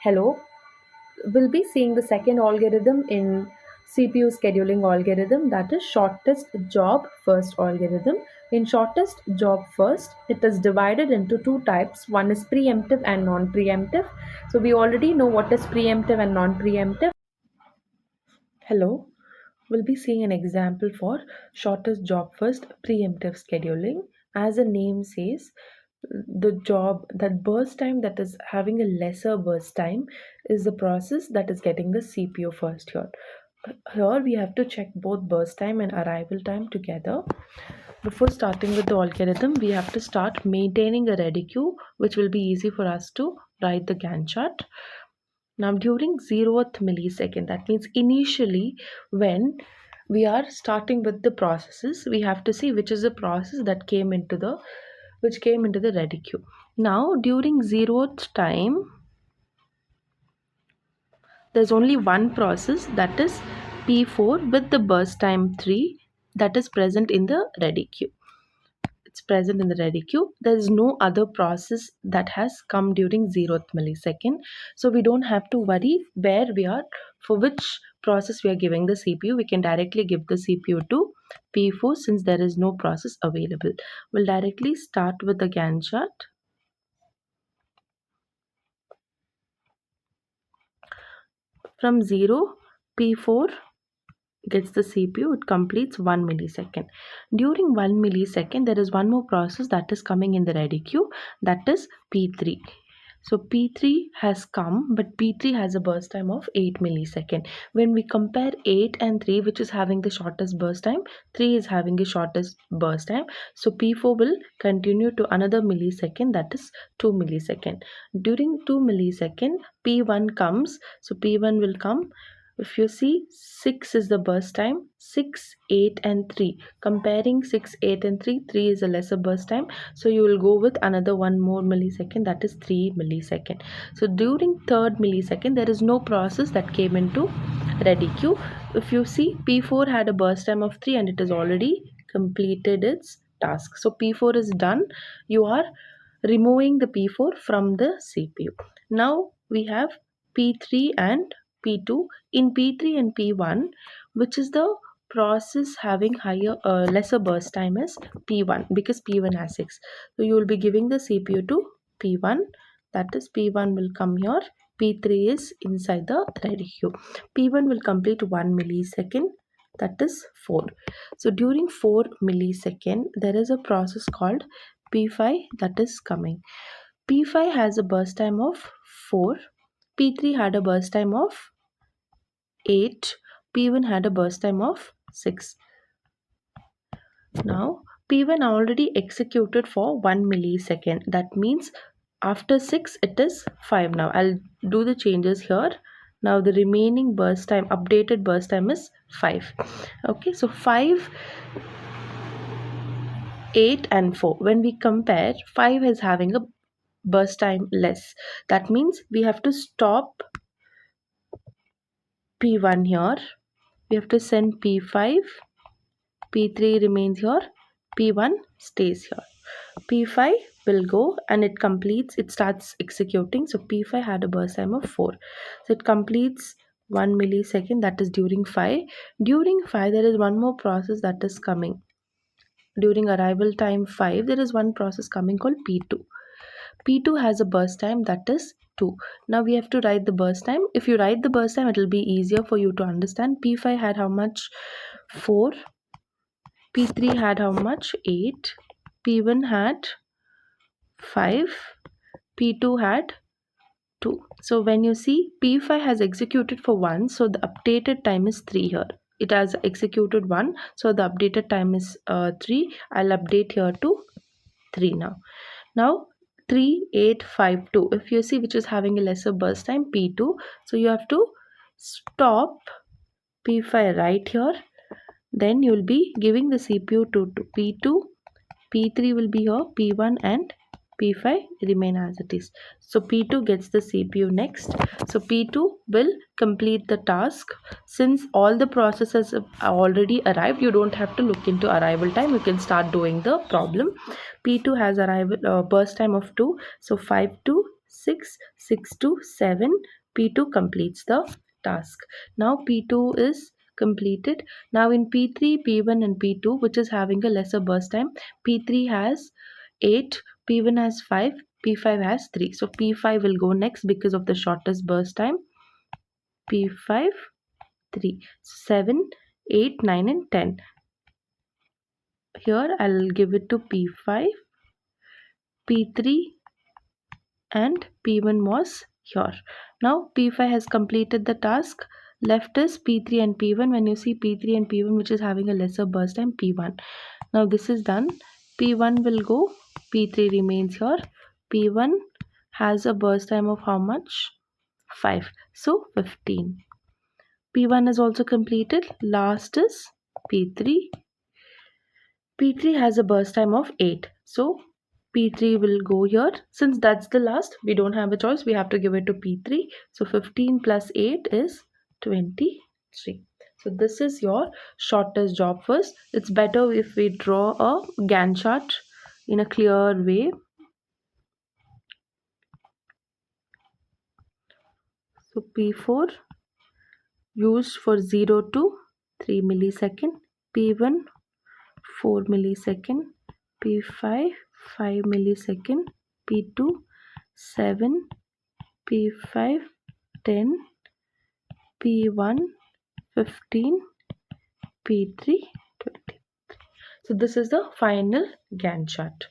Hello, we'll be seeing the second algorithm in CPU scheduling algorithm, that is shortest job first algorithm. In shortest job first, it is divided into two types. One is preemptive and non-preemptive. So we already know what is preemptive and non-preemptive. Hello, we'll be seeing an example for shortest job first preemptive scheduling. As the name says, the job that burst time that is having a lesser burst time is the process that is getting the CPU first here. Here we have to check both burst time and arrival time together. Before starting with the algorithm, we have to start maintaining a ready queue, which will be easy for us to write the Gantt chart. Now, during 0th millisecond, that means initially when we are starting with the processes, we have to see which is the process that came into the ready queue. Now, during 0th time, there's only one process, that is P4 with the burst time 3, that is present in the ready queue. It's present in the ready queue. There is no other process that has come during 0th millisecond. So we don't have to worry where we are, for which process we are giving the CPU. We can directly give the CPU to P4 since there is no process available. We'll directly start with the Gantt chart. From 0, P4 gets the CPU, it completes 1 millisecond. During 1 millisecond, there is one more process that is coming in the ready queue, that is P3. So P3 has come, but P3 has a burst time of 8 millisecond. When we compare 8 and 3, which is having the shortest burst time, 3 is having the shortest burst time. So P4 will continue to another millisecond, that is 2 millisecond. During 2 millisecond, P1 comes. So P1 will come. If you see, 6 is the burst time, 6, 8 and 3. Comparing 6, 8 and 3, 3 is a lesser burst time. So you will go with another one more millisecond, that is 3 millisecond. So during 3rd millisecond, there is no process that came into ready queue. If you see, P4 had a burst time of 3 and it has already completed its task. So P4 is done. You are removing the P4 from the CPU. Now we have P3 and P2. In P3 and P1, which is the process having lesser burst time is P1, because P1 has 6. So you will be giving the CPU to P1, that is P1 will come here. P3 is inside the ready queue. P1 will complete 1 millisecond, that is 4. So during 4 millisecond, there is a process called P5 that is coming. P5 has a burst time of 4. P3 had a burst time of 8. P1 had a burst time of 6. Now P1 already executed for 1 millisecond. That means after 6 it is 5. Now I'll do the changes here. Now the remaining burst time, updated burst time is 5. Okay, so 5, 8 and 4. When we compare, 5 is having a burst time less. That means we have to stop P1 here. We have to send P5. P3 remains here. P1 stays here. P5 will go and it starts executing. So P5 had a burst time of 4. So it completes 1 millisecond, that is during 5. During 5, there is one more process that is coming. During arrival time 5, there is one process coming called P2. P2 has a burst time, that is 2. Now we have to write the burst time. If you write the burst time, it will be easier for you to understand. P5 had how much? 4. P3 had how much? 8. P1 had 5. P2 had 2. So when you see P5 has executed for 1, so the updated time is 3 here. It has executed 1, so the updated time is 3. I'll update here to 3 now. Now 3, 8, 5, 2. If you see which is having a lesser burst time, P2. So you have to stop P5 right here. Then you will be giving the CPU to P2. P3 will be here, P1 and P5 remain as it is. So P2 gets the CPU next. So P2 will complete the task. Since all the processes have already arrived, you don't have to look into arrival time. You can start doing the problem. P2 has arrival burst time of 2. So 5 to 6, 6 to 7. P2 completes the task. Now P2 is completed. Now in P3, P1 and P2, which is having a lesser burst time, P3 has 8, P1 has 5, P5 has 3. So P5 will go next because of the shortest burst time. P5, 3, 7, 8, 9 and 10. Here I'll give it to P5, P3 and P1 was here. Now P5 has completed the task. Left is P3 and P1. When you see P3 and P1 which is having a lesser burst time, P1. Now this is done. P1 will go, P3 remains here. P1 has a burst time of how much? 5. So 15. P1 is also completed. Last is P3. P3 has a burst time of 8. So P3 will go here. Since that's the last, we don't have a choice. We have to give it to P3. So 15 plus 8 is 23. So this is your shortest job first. It's better if we draw a Gantt chart in a clear way. So P4 used for 0 to 3 millisecond. P1 4 millisecond, P5 5 millisecond, P2 7, P5 10, P1 15, P3 20. So this is the final Gantt chart.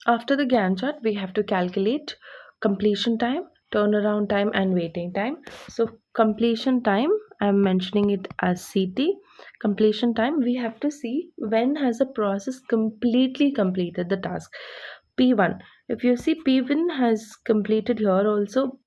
After the Gantt chart, we have to calculate completion time, turnaround time and waiting time. So completion time, I am mentioning it as CT. Completion time, we have to see when has a process completely completed the task. P1, if you see P1 has completed here also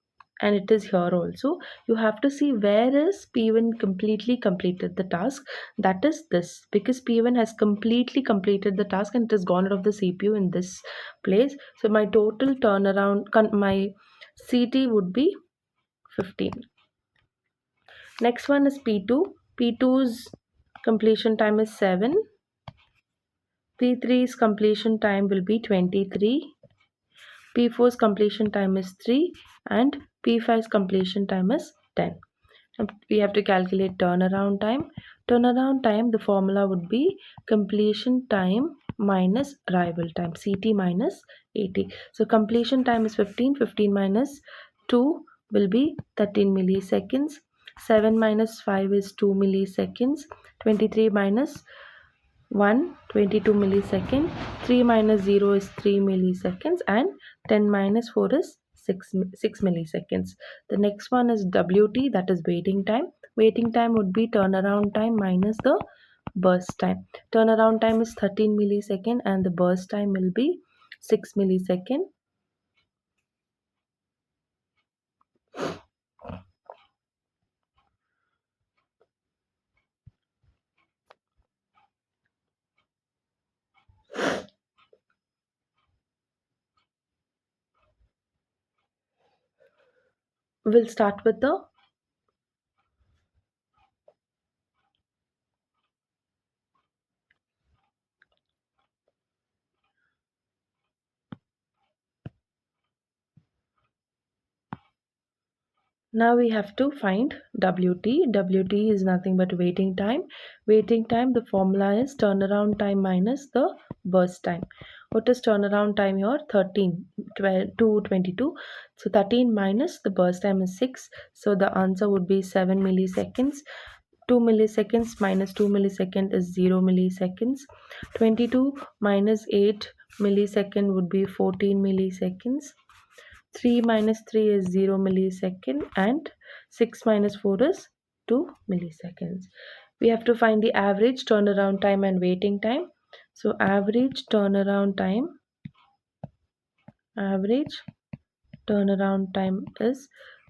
and it is here also, you have to see where is P1 completely completed the task. That is this, because P1 has completely completed the task and it has gone out of the CPU in this place. So my total turnaround, my CT would be 15. Next one is P2. P2's completion time is 7. P3's completion time will be 23. P4's completion time is 3 and P5's completion time is 10. We have to calculate turnaround time. Turnaround time, the formula would be completion time minus arrival time, CT minus 80. So completion time is 15, 15 minus 2 will be 13 milliseconds. 7 minus 5 is 2 milliseconds. 23 minus 1, 22 millisecond. 3 minus 0 is 3 milliseconds and 10 minus 4 is 6 milliseconds. The next one is WT, that is waiting time. Waiting time would be turnaround time minus the burst time. Turnaround time is 13 millisecond and the burst time will be 6 millisecond. We'll start with the Now we have to find WT. WT is nothing but waiting time. Waiting time, the formula is turnaround time minus the burst time. What is turnaround time here? 13, 12, 2, 22. So 13 minus the burst time is 6. So the answer would be 7 milliseconds. 2 milliseconds minus 2 millisecond is 0 milliseconds. 22 minus 8 millisecond would be 14 milliseconds. 3 minus 3 is 0 millisecond and 6 minus 4 is 2 milliseconds. We have to find the average turnaround time and waiting time. So average turnaround time is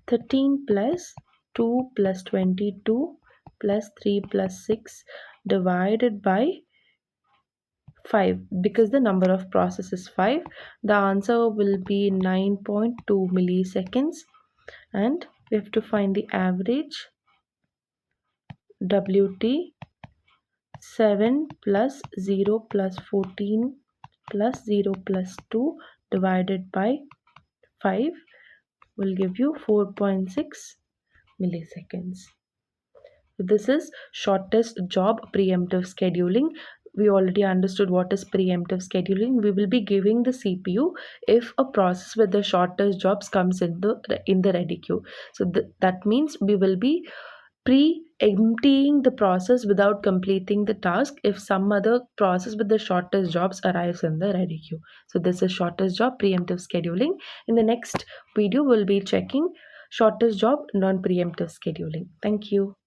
13 plus 2 plus 22 plus 3 plus 6 divided by 5, because the number of process is 5. The answer will be 9.2 milliseconds and we have to find the average WT 7 plus 0 plus 14 plus 0 plus 2 divided by 5 will give you 4.6 milliseconds. This is shortest job preemptive scheduling. We already understood what is preemptive scheduling. We will be giving the CPU if a process with the shortest jobs comes in the ready queue. So that means we will be pre-emptying the process without completing the task if some other process with the shortest jobs arrives in the ready queue. So this is shortest job preemptive scheduling. In the next video, we'll be checking shortest job non-preemptive scheduling. Thank you.